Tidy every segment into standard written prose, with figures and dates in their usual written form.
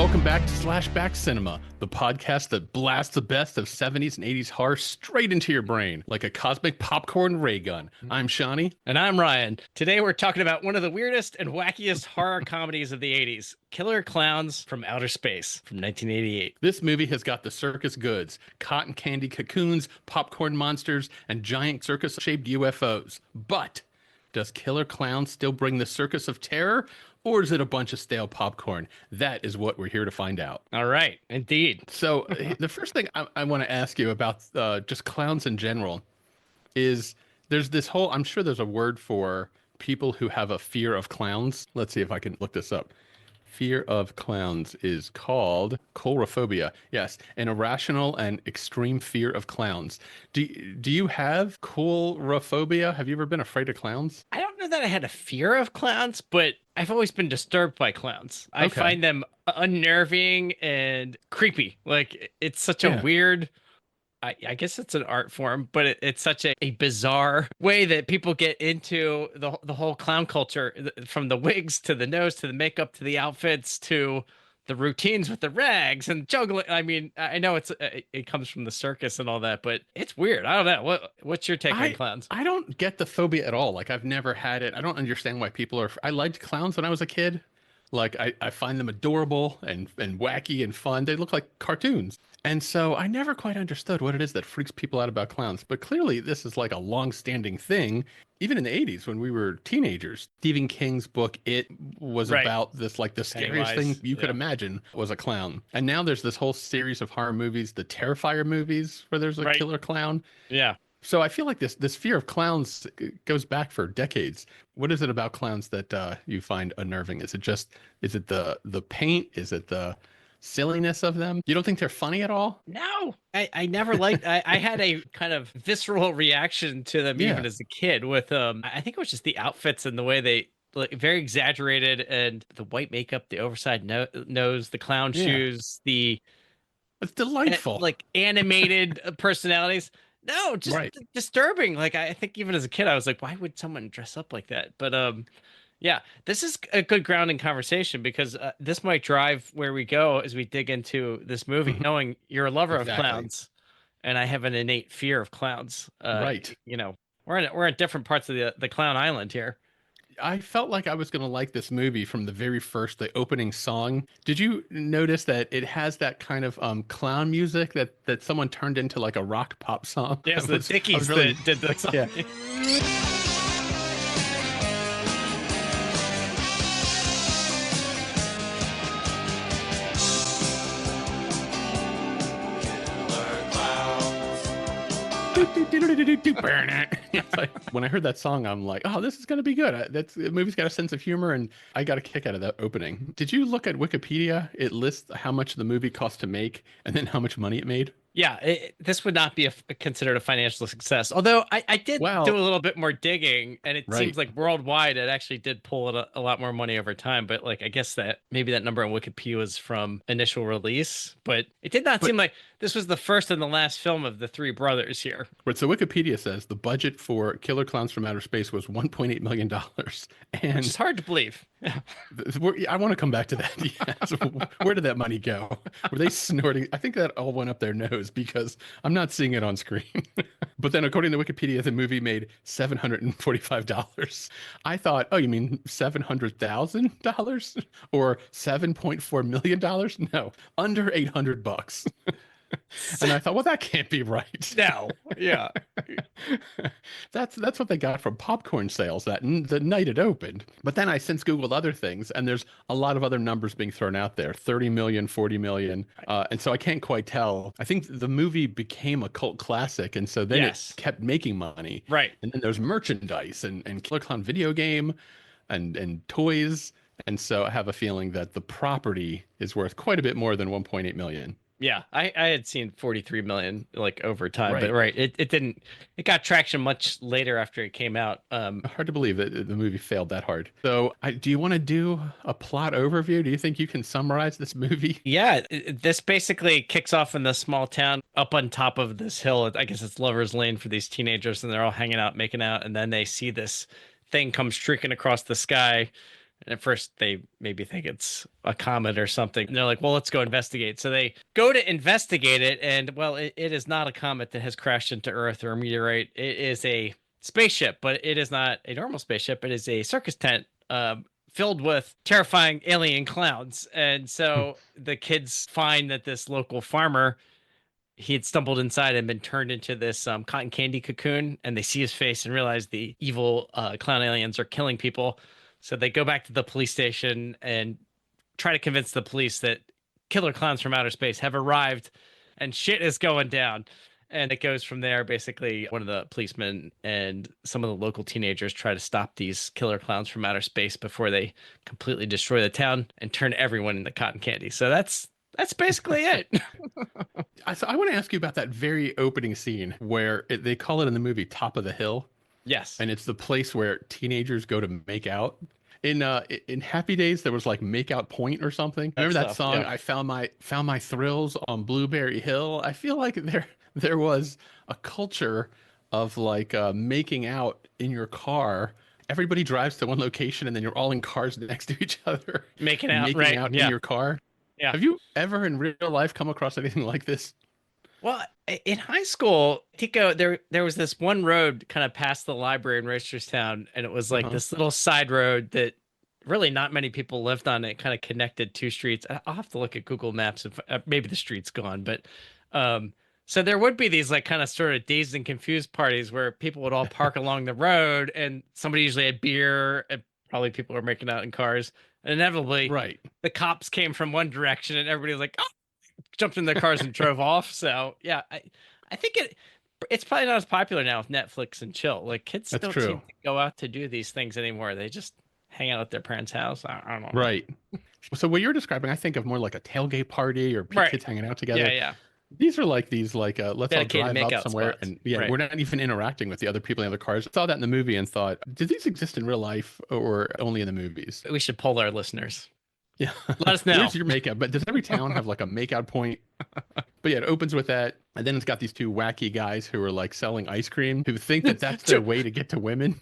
welcome back to SlashBack Cinema, the podcast that blasts the best of 70s and 80s horror straight into your brain, like a cosmic popcorn ray gun. I'm Shawnee. And I'm Ryan. Today we're talking about one of the weirdest and wackiest horror comedies of the 80s, Killer Klowns from Outer Space from 1988. This movie has got the circus goods, cotton candy cocoons, popcorn monsters, and giant circus-shaped UFOs. But does Killer Klowns still bring the circus of terror? Or is it a bunch of stale popcorn? That is what we're here to find out. All right, indeed. So the first thing I want to ask you about just clowns in general is there's this whole, I'm sure there's a word for people who have a fear of clowns. Let's see if I can look this up. Fear of clowns is called Coulrophobia. Yes, an irrational and extreme fear of clowns. Do you have Coulrophobia? Have you ever been afraid of clowns? I don't know that I had a fear of clowns, but I've always been disturbed by clowns. I find them unnerving and creepy. Like, it's such a weird... I guess it's an art form, but it's such a bizarre way that people get into the whole clown culture, from the wigs to the nose to the makeup to the outfits to the routines with the rags and juggling. I mean, I know it comes from the circus and all that, but it's weird. I don't know. What's your take on clowns? I don't get the phobia at all. Like, I've never had it. I don't understand why people are... I liked clowns when I was a kid. Like, I find them adorable and wacky and fun. They look like cartoons. And so I never quite understood what it is that freaks people out about clowns. But clearly this is like a long-standing thing. Even in the 80s when we were teenagers, Stephen King's book, It, was about this, like the scariest thing you could imagine was a clown. And now there's this whole series of horror movies, the Terrifier movies, where there's a killer clown. Yeah. So I feel like this fear of clowns goes back for decades. What is it about clowns that you find unnerving? Is it the paint? Is it the silliness of them? You don't think they're funny at all? No, I never liked... I had a kind of visceral reaction to them even as a kid with I think it was just the outfits and the way they... like, very exaggerated, and the white makeup, the oversized nose, the clown shoes, it's delightful. Like animated personalities. No, just disturbing. Like, I think even as a kid, I was like, why would someone dress up like that? But yeah, this is a good grounding conversation, because this might drive where we go as we dig into this movie, knowing you're a lover of clowns, and I have an innate fear of clowns. You know, we're in different parts of the clown island here. I felt like I was going to like this movie from the very first, the opening song. Did you notice that it has that kind of clown music that someone turned into like a rock pop song? Yes, the Dickies that did the song. Yeah. When I heard that song, I'm like, oh, this is going to be good. The movie's got a sense of humor, and I got a kick out of that opening. Did you look at Wikipedia? It lists how much the movie cost to make and then how much money it made. Yeah, this would not be considered a financial success. Although I did do a little bit more digging, and it seems like worldwide it actually did pull in a lot more money over time. But like, I guess that maybe that number on Wikipedia was from initial release, but it did not seem like this was the first and the last film of the three brothers here. But so Wikipedia says the budget for Killer Klowns from Outer Space was $1.8 million. And it's hard to believe. I want to come back to that. Yes. Where did that money go? Were they snorting? I think that all went up their nose, because I'm not seeing it on screen. But then according to Wikipedia, the movie made $745. I thought, oh, you mean $700,000 or $7.4 million? No, under $800. And I thought, well, that can't be right. No, yeah, that's what they got from popcorn sales the night it opened. But then I since Googled other things, and there's a lot of other numbers being thrown out there: 30 million, 40 million, and so I can't quite tell. I think the movie became a cult classic, and so then it kept making money. Right. And then there's merchandise and Killer Clown video game, and toys, and so I have a feeling that the property is worth quite a bit more than 1.8 million. Yeah, I had seen 43 million like over time, but it got traction much later after it came out. Hard to believe that the movie failed that hard. So do you want to do a plot overview? Do you think you can summarize this movie? Yeah, this basically kicks off in the small town up on top of this hill. I guess it's Lover's Lane for these teenagers, and they're all hanging out, making out, and then they see this thing come streaking across the sky. And at first, they maybe think it's a comet or something. And they're like, well, let's go investigate. So they go to investigate it. And, well, it is not a comet that has crashed into Earth or a meteorite. It is a spaceship, but it is not a normal spaceship. It is a circus tent filled with terrifying alien clowns. And so the kids find that this local farmer, he had stumbled inside and been turned into this cotton candy cocoon, and they see his face and realize the evil clown aliens are killing people. So they go back to the police station and try to convince the police that killer clowns from outer space have arrived and shit is going down. And it goes from there. Basically, one of the policemen and some of the local teenagers try to stop these killer clowns from outer space before they completely destroy the town and turn everyone into cotton candy. So that's basically it. So I want to ask you about that very opening scene where they call it in the movie Top of the Hill. Yes. And it's the place where teenagers go to make out. In Happy Days, there was like Make Out Point or something. Remember that song? Yeah. I found my thrills on Blueberry Hill. I feel like there was a culture of like making out in your car. Everybody drives to one location and then you're all in cars next to each other. Making out in your car. Yeah. Have you ever in real life come across anything like this? Well, in high school, Tico, there was this one road kind of past the library in Reisterstown, and it was like this little side road that really not many people lived on. It kind of connected two streets. I'll have to look at Google Maps if maybe the street's gone, but so there would be these like kind of sort of dazed and confused parties where people would all park along the road, and somebody usually had beer, and probably people were making out in cars. And inevitably, right, the cops came from one direction, and everybody was like, "Oh!" Jumped in their cars and drove off. So yeah, I think it's probably not as popular now with Netflix and chill. Like kids don't seem to go out to do these things anymore. They just hang out at their parents' house. I don't know. Right. So what you're describing, I think of more like a tailgate party or kids hanging out together. Yeah. These are like these let's all drive up somewhere spots. And we're not even interacting with the other people in the other cars. I saw that in the movie and thought, did these exist in real life or only in the movies? We should poll our listeners. Yeah. Let us know. Where's your makeout? But does every town have like a makeout point? But yeah, it opens with that. And then it's got these two wacky guys who are like selling ice cream who think that that's their way to get to women.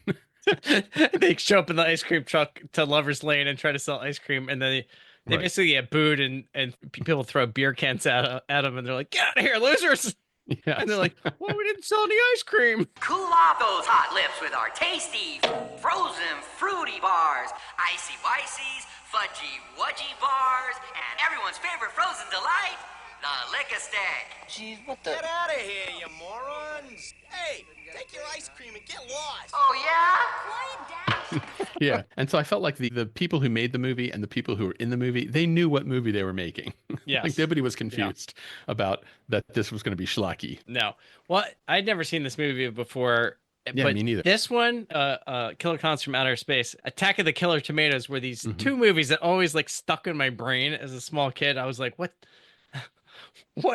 They show up in the ice cream truck to Lover's Lane and try to sell ice cream. And then they basically get booed and people throw beer cans at them. And they're like, get out of here, losers. Yes. And they're like, well, we didn't sell any ice cream. Cool off those hot lips with our tasty, frozen, fruity bars, icy wicies, fudgy wudgy bars, and everyone's favorite frozen delight, the Lick-a-Stick. Jeez, what the? Get out of here, you morons! Hey, take your ice cream and get lost. Oh, yeah? Quiet down. Yeah, and so I felt like the people who made the movie and the people who were in the movie, they knew what movie they were making. Yes. Like nobody was confused about that this was going to be schlocky. No. Well, I'd never seen this movie before. Yeah, but me neither. This one, Killer Klowns from Outer Space, Attack of the Killer Tomatoes, were these two movies that always like stuck in my brain as a small kid. I was like, what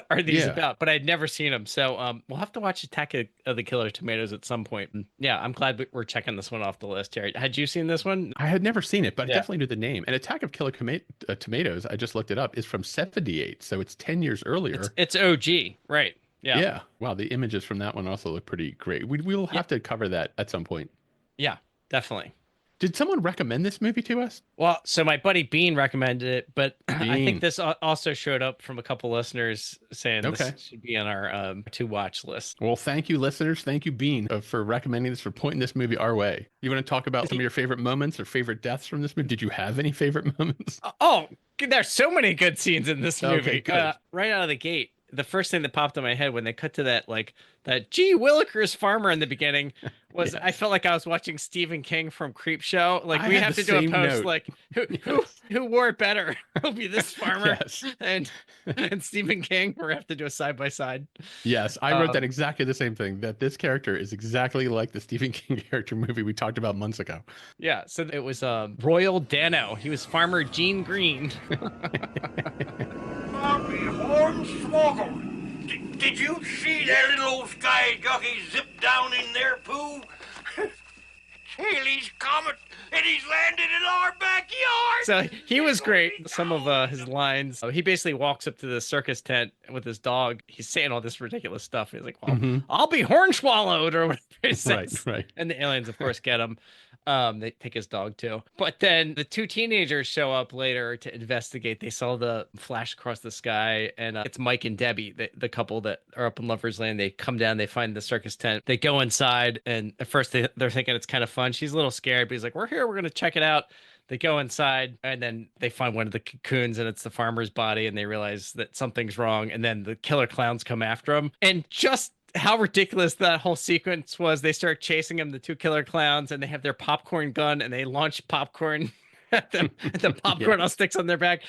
are these about? But I'd never seen them. So we'll have to watch Attack of the Killer Tomatoes at some point. And yeah, I'm glad we're checking this one off the list, Terry. Had you seen this one? I had never seen it, but I definitely knew the name. And Attack of Killer Tomatoes, I just looked it up, is from 78. So it's 10 years earlier. It's OG, right. Yeah. Yeah. Wow. The images from that one also look pretty great. We'll have to cover that at some point. Yeah, definitely. Did someone recommend this movie to us? Well, so my buddy Bean recommended it, but I think this also showed up from a couple listeners saying this should be on our to watch list. Well, thank you, listeners. Thank you, Bean, for recommending this, for pointing this movie our way. You want to talk about some of your favorite moments or favorite deaths from this movie? Did you have any favorite moments? Oh, there's so many good scenes in this movie. Okay, right out of the gate. The first thing that popped in my head when they cut to that G. Willikers farmer in the beginning was I felt like I was watching Stephen King from Creepshow. Like we have to do a post note. Like who wore it better? It'll be this farmer and Stephen King. We have to do a side by side. Yes, I wrote that exactly the same thing. That this character is exactly like the Stephen King character movie we talked about months ago. Yeah, so it was Royal Dano. He was Farmer Gene Green. Hornswoggle! Did you see that little old sky jockey zip down in their poo? It's Halley's Comet, and he's landed in our bag! backyard. So he was great. Some of his lines. He basically walks up to the circus tent with his dog. He's saying all this ridiculous stuff. He's like, "Well, I'll be hornswallowed," or whatever he says. Right. And the aliens, of course, get him. They take his dog too. But then the two teenagers show up later to investigate. They saw the flash across the sky, and it's Mike and Debbie, the couple that are up in Lover's Lane. They come down, they find the circus tent. They go inside, and at first they're thinking it's kind of fun. She's a little scared, but he's like, "We're here. We're gonna check it out." They go inside, and then they find one of the cocoons, and it's the farmer's body, and they realize that something's wrong. And then the killer clowns come after him, and just how ridiculous that whole sequence was. They start chasing him, the two killer clowns, and they have their popcorn gun, and they launch popcorn at them, and the popcorn all sticks on their back.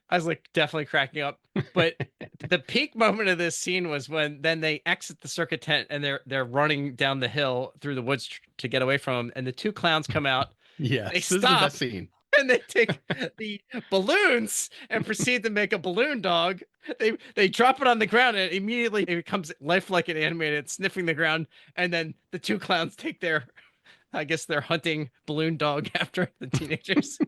I was like definitely cracking up. But the peak moment of this scene was when then they exit the circuit tent, and they're running down the hill through the woods to get away from them, and the two clowns come out. Yes, they this is the stop. best scene. And they take the balloons and proceed to make a balloon dog. They drop it on the ground, and immediately it becomes lifelike and animated, sniffing the ground. And then the two clowns take their hunting balloon dog after the teenagers.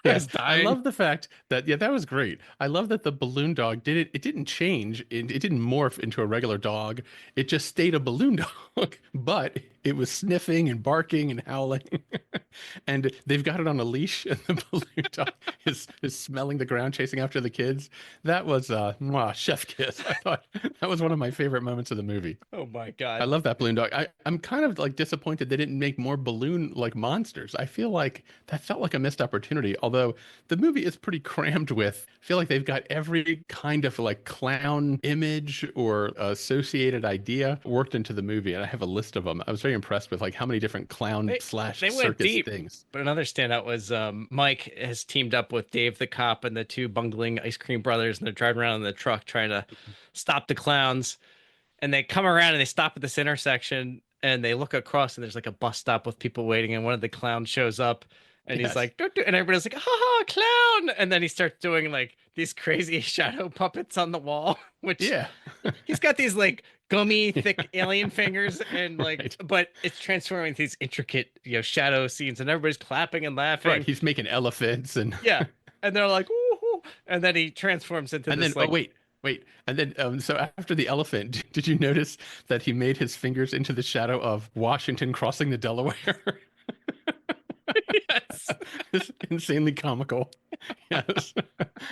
Yes, I love the fact that that was great. I love that the balloon dog it didn't change. It didn't morph into a regular dog. It just stayed a balloon dog, but it was sniffing and barking and howling. And they've got it on a leash, and the balloon dog is smelling the ground, chasing after the kids. That was chef kiss. I thought that was one of my favorite moments of the movie. Oh my God. I love that balloon dog. I'm kind of like disappointed they didn't make more balloon like monsters. I feel like that felt like a missed opportunity. Although the movie is pretty crammed with, I feel like they've got every kind of like clown image or associated idea worked into the movie. And I have a list of them. I was very impressed with like how many different clown slash circus deep. things. But another standout was Mike has teamed up with Dave the cop and the two bungling ice cream brothers, and they're driving around in the truck trying to stop the clowns. And they come around and they stop at this intersection, and they look across, and there's like a bus stop with people waiting, and one of the clowns shows up. And he's like, and everybody's like, "Ha ha, clown!" And then he starts doing like these crazy shadow puppets on the wall, which he's got these like gummy, thick alien fingers, and like, but it's transforming these intricate, shadow scenes, and everybody's clapping and laughing. Right, he's making elephants and and they're like, "Ooh!" And then he transforms into and this. Then, wait, and then so after the elephant, did you notice that he made his fingers into the shadow of Washington crossing the Delaware? Yes. It's insanely comical. Yes.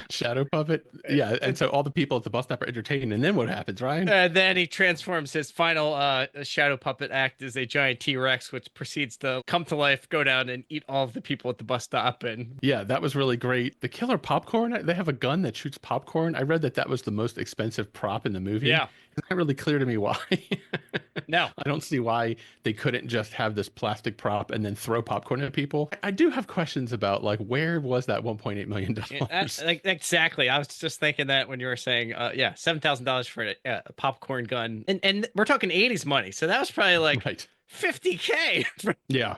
Shadow puppet. Yeah. And so all the people at the bus stop are entertained. And then what happens, Ryan? Then he transforms. His final shadow puppet act is a giant T-Rex, which proceeds to come to life, go down, and eat all of the people at the bus stop. And yeah, that was really great. The killer popcorn, they have a gun that shoots popcorn. I read that was the most expensive prop in the movie. Yeah. It's not really clear to me why. No. I don't see why they couldn't just have this plastic prop and then throw popcorn at people. I do have questions about like, where was that $1.8 million? Exactly. I was just thinking that when you were saying, $7,000 for a popcorn gun. And we're talking 80s money. So that was probably like $50K. Yeah.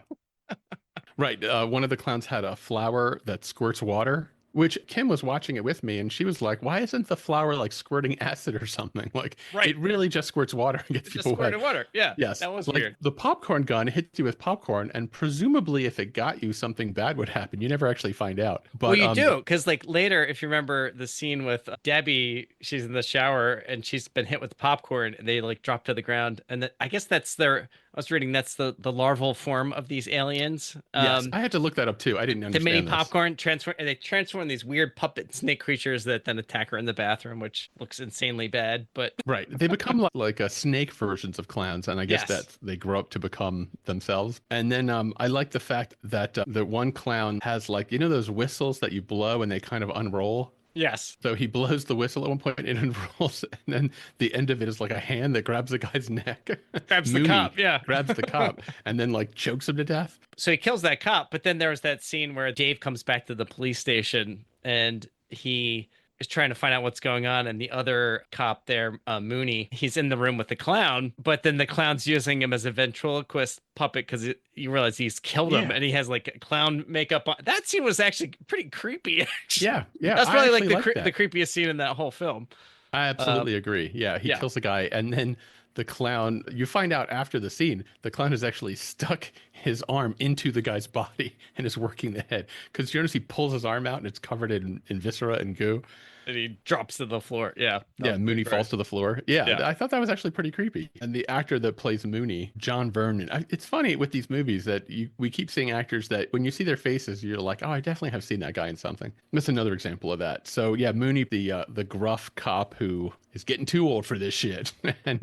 Right. One of the clowns had a flower that squirts water, which Kim was watching it with me, and she was like, "Why isn't the flower like squirting acid or something? Like, it really just squirts water and gets people wet." Water. Yeah. Yes. That was like, weird. The popcorn gun hits you with popcorn, and presumably, if it got you, something bad would happen. You never actually find out. But you do, because like later, if you remember the scene with Debbie, she's in the shower and she's been hit with popcorn, and they like drop to the ground, and I guess that's their. I was reading that's the larval form of these aliens. Yes, I had to look that up too. I didn't understand the mini this. popcorn they transform these weird puppet snake creatures that then attack her in the bathroom, which looks insanely bad. But right, they become like a snake versions of clowns, and I guess that they grow up to become themselves. And then I like the fact that the one clown has like those whistles that you blow and they kind of unroll. Yes. So he blows the whistle at one point and it unrolls, and then the end of it is like a hand that grabs the guy's neck. Grabs the cop, grabs the cop, and then like chokes him to death. So he kills that cop, but then there was that scene where Dave comes back to the police station and he is trying to find out what's going on, and the other cop there, Mooney, he's in the room with the clown, but then the clown's using him as a ventriloquist puppet because you realize he's killed him, and he has like clown makeup on. That scene was actually pretty creepy. Yeah. That's probably like the creepiest scene in that whole film. I absolutely agree. Yeah, he kills the guy, and then the clown, you find out after the scene, the clown has actually stuck his arm into the guy's body and is working the head. Because you notice he pulls his arm out and it's covered in viscera and goo. And he drops to the floor. Yeah. Yeah, Mooney falls to the floor. Yeah, Yeah. I thought that was actually pretty creepy. And the actor that plays Mooney, John Vernon, it's funny with these movies that we keep seeing actors that when you see their faces, you're like, oh, I definitely have seen that guy in something. That's another example of that. So yeah, Mooney, the gruff cop who is getting too old for this shit, and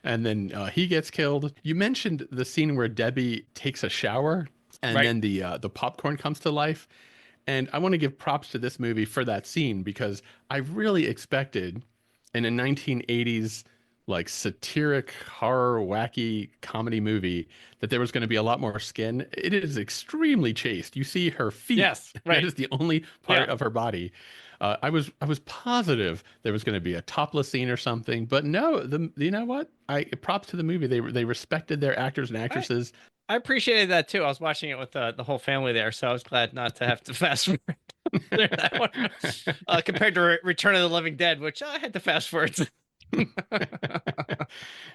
then he gets killed. You mentioned the scene where Debbie takes a shower, and then the popcorn comes to life. And I want to give props to this movie for that scene because I really expected in a 1980s like satiric horror wacky comedy movie that there was going to be a lot more skin. It is extremely chaste. You see her feet. Yes, right. That is the only part of her body. I was positive there was going to be a topless scene or something, but no. You know what? Props to the movie. They respected their actors and actresses. I appreciated that too. I was watching it with the whole family there, so I was glad not to have to fast forward that one. Compared to Return of the Living Dead, which I had to fast forward.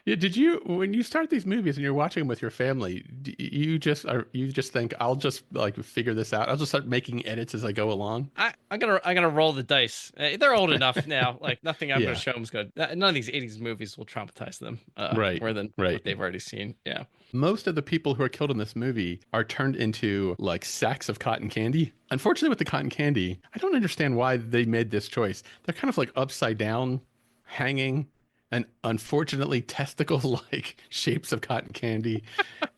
Yeah, when you start these movies and you're watching them with your family, you just think I'll just like figure this out. I'll just start making edits as I go along. I'm gonna roll the dice. They're old enough now. Like nothing I'm gonna show them is good. None of these 80s movies will traumatize them more than what they've already seen. Yeah. Most of the people who are killed in this movie are turned into like sacks of cotton candy. Unfortunately, with the cotton candy, I don't understand why they made this choice. They're kind of like upside down, hanging, and unfortunately testicle-like shapes of cotton candy.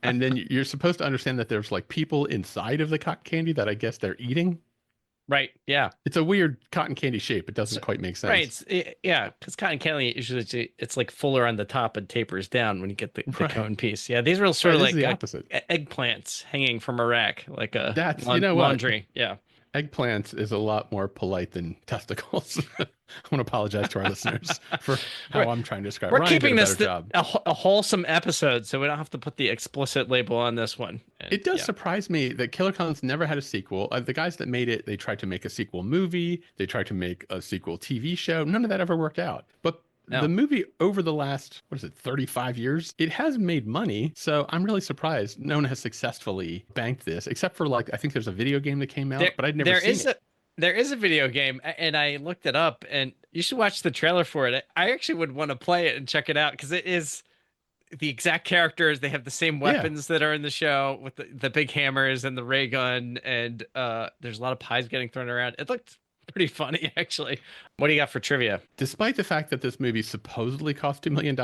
And then you're supposed to understand that there's like people inside of the cotton candy that I guess they're eating. Right. Yeah. It's a weird cotton candy shape. It doesn't quite make sense. Right. Yeah. Because cotton candy usually it's like fuller on the top and tapers down when you get the cone piece. Yeah. These are sort of like the opposite. Eggplants hanging from a rack, like a laundry. Yeah. Eggplants is a lot more polite than testicles. I want to apologize to our listeners for how I'm trying to describe. We're keeping this a wholesome episode, so we don't have to put the explicit label on this one. And, it does surprise me that Killer Klowns never had a sequel. The guys that made it, they tried to make a sequel movie. They tried to make a sequel TV show. None of that ever worked out. But the movie over the last, 35 years, it has made money. So I'm really surprised no one has successfully banked this, except for like, I think there's a video game that came out, but I'd never seen it. There is a video game, and I looked it up, and you should watch the trailer for it. I actually would want to play it and check it out because it is the exact characters. They have the same weapons that are in the show with the big hammers and the ray gun, and there's a lot of pies getting thrown around. It looked pretty funny, actually. What do you got for trivia? Despite the fact that this movie supposedly cost $2 million,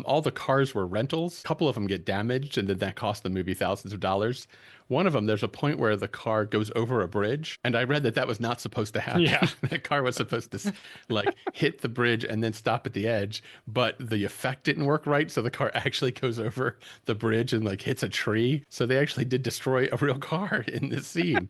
all the cars were rentals. A couple of them get damaged, and then that cost the movie thousands of dollars. One of them, there's a point where the car goes over a bridge, and I read that was not supposed to happen. Yeah. The car was supposed to like hit the bridge and then stop at the edge, but the effect didn't work right, so the car actually goes over the bridge and like hits a tree. So they actually did destroy a real car in this scene.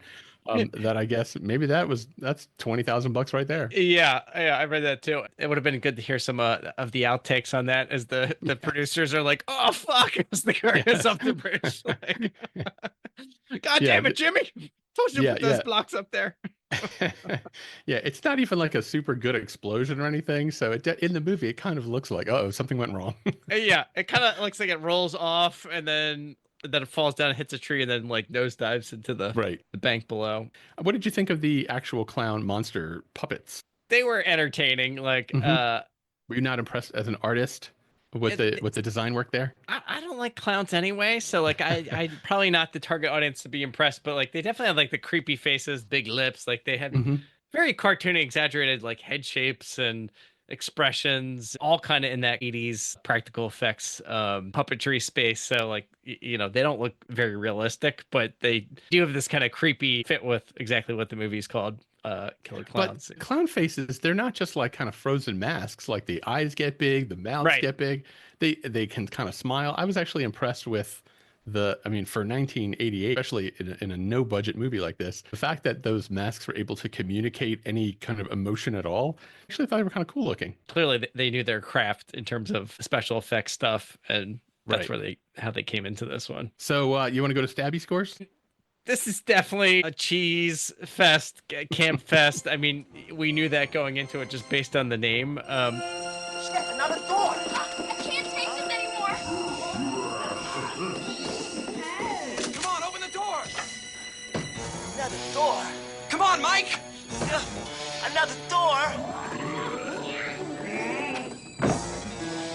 That I guess maybe that's $20,000 right there. Yeah, I read that too. It would have been good to hear some of the outtakes on that as the producers are like, "Oh fuck," as the car goes up the bridge. Like, God damn it, Jimmy! Told you to put those blocks up there. Yeah, it's not even like a super good explosion or anything. So in the movie, it kind of looks like, something went wrong. Yeah, it kind of looks like it rolls off and then it falls down and hits a tree and then like nosedives into the bank below. What did you think of the actual clown monster puppets? They were entertaining. Like, were you not impressed as an artist with the design work there? I don't like clowns anyway, so like I probably not the target audience to be impressed, but like they definitely had like the creepy faces, big lips, like they had very cartoony, exaggerated like head shapes and expressions, all kind of in that 80s practical effects puppetry space. So like they don't look very realistic, but they do have this kind of creepy fit with exactly what the movie's called, Killer Klowns. But clown faces, they're not just like kind of frozen masks. Like the eyes get big, the mouths get big. They can kind of smile. I was actually impressed with for 1988, especially in a no budget movie like this, the fact that those masks were able to communicate any kind of emotion at all, actually thought they were kind of cool looking. Clearly they knew their craft in terms of special effects stuff, and that's how they came into this one. So you want to go to stabby scores? This is definitely a cheese fest, camp fest. I mean, we knew that going into it just based on the name. Steph, another door. I can't take this door. Come on, Mike. Another door.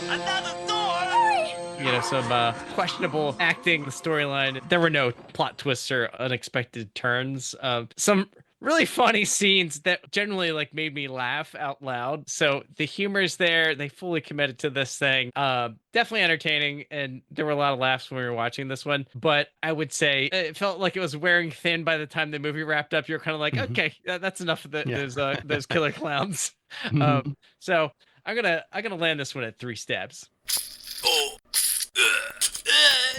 Another door. Hurry. Some questionable acting, the storyline. There were no plot twists or unexpected turns. Some really funny scenes that generally made me laugh out loud. So the humor's there. They fully committed to this thing. Definitely entertaining, and there were a lot of laughs when we were watching this one. But I would say it felt like it was wearing thin by the time the movie wrapped up. You're kind of like, okay, that's enough of those killer clowns. So I'm gonna land this one at 3 stabs.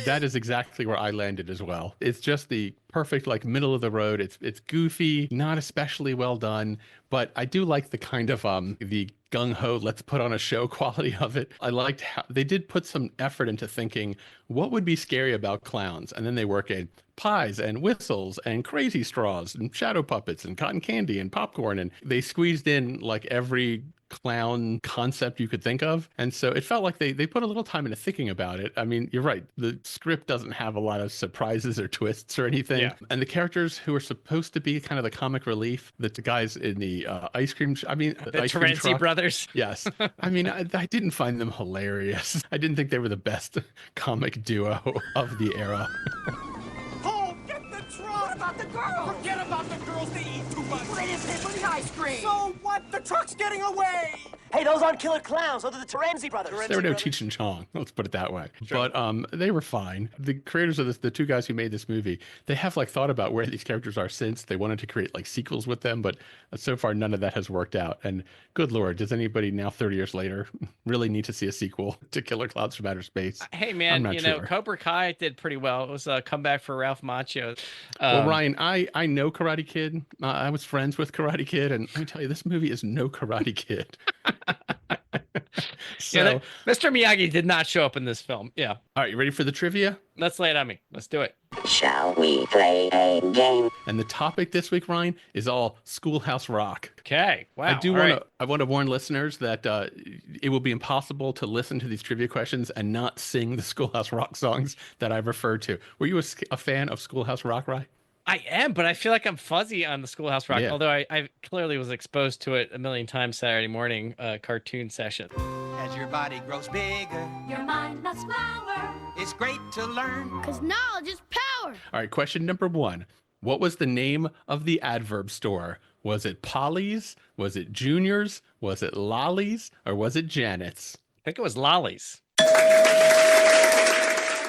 That is exactly where I landed as well. It's just the perfect, middle of the road. It's goofy, not especially well done, but I do like the kind of the gung-ho, let's put on a show quality of it. I liked how they did put some effort into thinking what would be scary about clowns, and then they work in pies and whistles and crazy straws and shadow puppets and cotton candy and popcorn, and they squeezed in every clown concept you could think of. And so it felt like they put a little time into thinking about it. I mean, you're right. The script doesn't have a lot of surprises or twists or anything. Yeah. And the characters who are supposed to be kind of the comic relief, the guys in the ice cream, the Terenzi brothers. Yes. I mean, I didn't find them hilarious. I didn't think they were the best comic duo of the era. Oh, get the truck! What about the girls? Forget about the girls, they eat too much. Well, they didn't pay for the ice cream. So what? The truck's getting away. Hey, those aren't Killer Klowns. Those are the Terenzi brothers. There were no Cheech and Chong. Let's put it that way. Sure. But they were fine. The creators of this, the 2 guys who made this movie, they have thought about where these characters are since. They wanted to create sequels with them, but so far none of that has worked out. And good Lord, does anybody now 30 years later really need to see a sequel to Killer Klowns from Outer Space? Hey man, Cobra Kai did pretty well. It was a comeback for Ralph Macchio. Well, Ryan, I know Karate Kid. I was friends with Karate Kid, and let me tell you, this movie is no Karate Kid. So, Mr. Miyagi did not show up in this film. Yeah. All right, you ready for the trivia? Let's lay it on me. Let's do it. Shall we play a game? And the topic this week, Ryan, is all Schoolhouse Rock. Okay. Wow. I want to warn listeners that it will be impossible to listen to these trivia questions and not sing the Schoolhouse Rock songs that I've referred to. Were you a fan of Schoolhouse Rock, Ryan? I am, but I feel like I'm fuzzy on the Schoolhouse Rock, although I clearly was exposed to it a million times Saturday morning cartoon session. As your body grows bigger, your mind must flower. It's great to learn, 'cause knowledge is power. All right, question number 1. What was the name of the adverb store? Was it Polly's? Was it Junior's? Was it Lolly's? Or was it Janet's? I think it was Lolly's.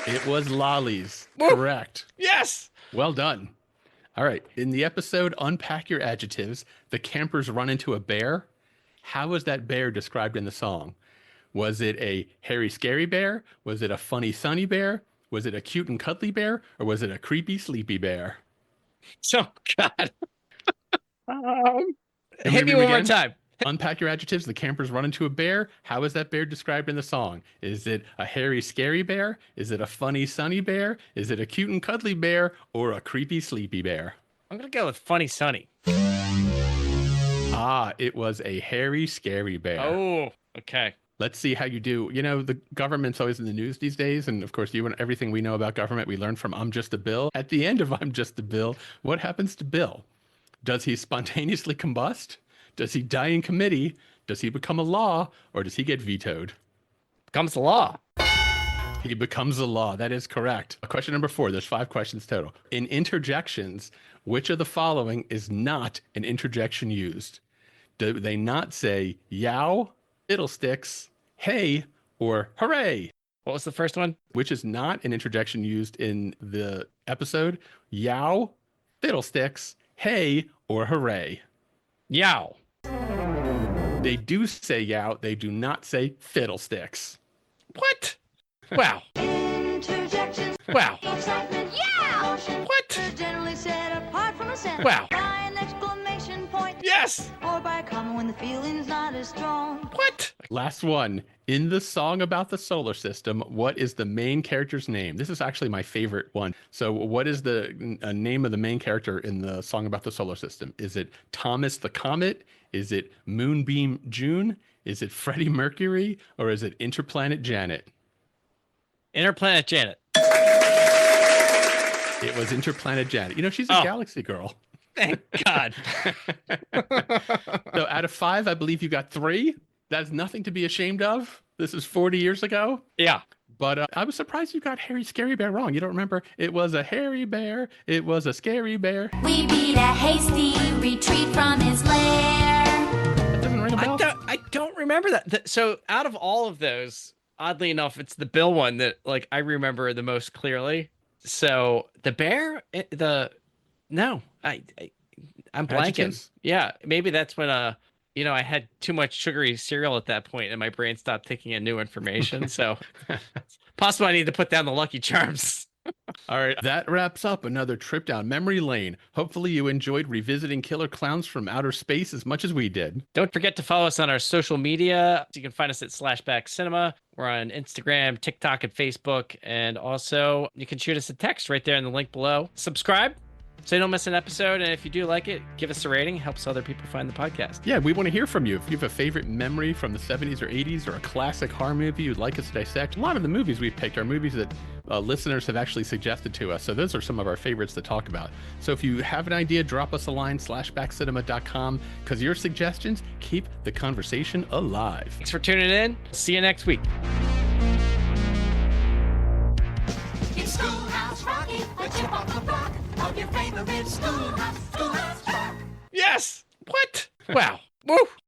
It was Lolly's. Woo! Correct. Yes! Well done. All right. In the episode Unpack Your Adjectives, the campers run into a bear. How was that bear described in the song? Was it a hairy, scary bear? Was it a funny, sunny bear? Was it a cute and cuddly bear? Or was it a creepy, sleepy bear? Oh, God. Hit me one more time. Unpack Your Adjectives, the campers run into a bear. How is that bear described in the song? Is it a hairy, scary bear? Is it a funny, sunny bear? Is it a cute and cuddly bear? Or a creepy, sleepy bear? I'm going to go with funny, sunny. It was a hairy, scary bear. Oh, okay. Let's see how you do. The government's always in the news these days. And of course, everything we know about government, we learn from I'm Just a Bill. At the end of I'm Just a Bill, what happens to Bill? Does he spontaneously combust? Does he die in committee? Does he become a law? Or does he get vetoed? Becomes a law. He becomes a law. That is correct. Question number 4. There's 5 questions total. In interjections, which of the following is not an interjection used? Do they not say yow, fiddlesticks, hey, or hooray? What was the first one? Which is not an interjection used in the episode? Yow, fiddlesticks, hey, or hooray? Yow. They do say yow. They do not say fiddlesticks. What? Wow. Interjections. Wow. Excitement. Yeah. What? Generally set apart from a sentence. Wow. By an exclamation point. Yes. Or by a comma when the feeling's not as strong. What? Last one. In the song about the solar system, what is the main character's name? This is actually my favorite one. So what is the name of the main character in the song about the solar system? Is it Thomas the Comet? Is it Moonbeam June? Is it Freddie Mercury? Or is it Interplanet Janet? Interplanet Janet. It was Interplanet Janet. She's a galaxy girl. Thank God. So out of 5, I believe you got 3. That's nothing to be ashamed of. This is 40 years ago. Yeah. But I was surprised you got Hairy Scary Bear wrong. You don't remember? It was a hairy bear. It was a scary bear. We beat a hasty retreat from his lair. That doesn't ring a bell. I don't remember that. So out of all of those, oddly enough, it's the Bill one that like I remember the most clearly. So the bear, no, I'm blanking. Yeah, maybe that's when I had too much sugary cereal at that point, and my brain stopped taking in new information. So possible I need to put down the Lucky Charms. All right, that wraps up another trip down memory lane. Hopefully you enjoyed revisiting Killer Klowns from outer space as much as we did. Don't forget to follow us on our social media. You can find us at SlashBack Cinema. We're on Instagram, TikTok, and Facebook. And also, you can shoot us a text right there in the link below. Subscribe so you don't miss an episode. And if you do like it, give us a rating. It helps other people find the podcast. Yeah, we want to hear from you. If you have a favorite memory from the 70s or 80s or a classic horror movie you'd like us to dissect, a lot of the movies we've picked are movies that listeners have actually suggested to us. So those are some of our favorites to talk about. So if you have an idea, drop us a line, slashbackcinema.com, because your suggestions keep the conversation alive. Thanks for tuning in. See you next week. It's Schoolhouse Rocky, the chip off the block of your favorite schoolhouse rock. Yes. What? Wow. Woo.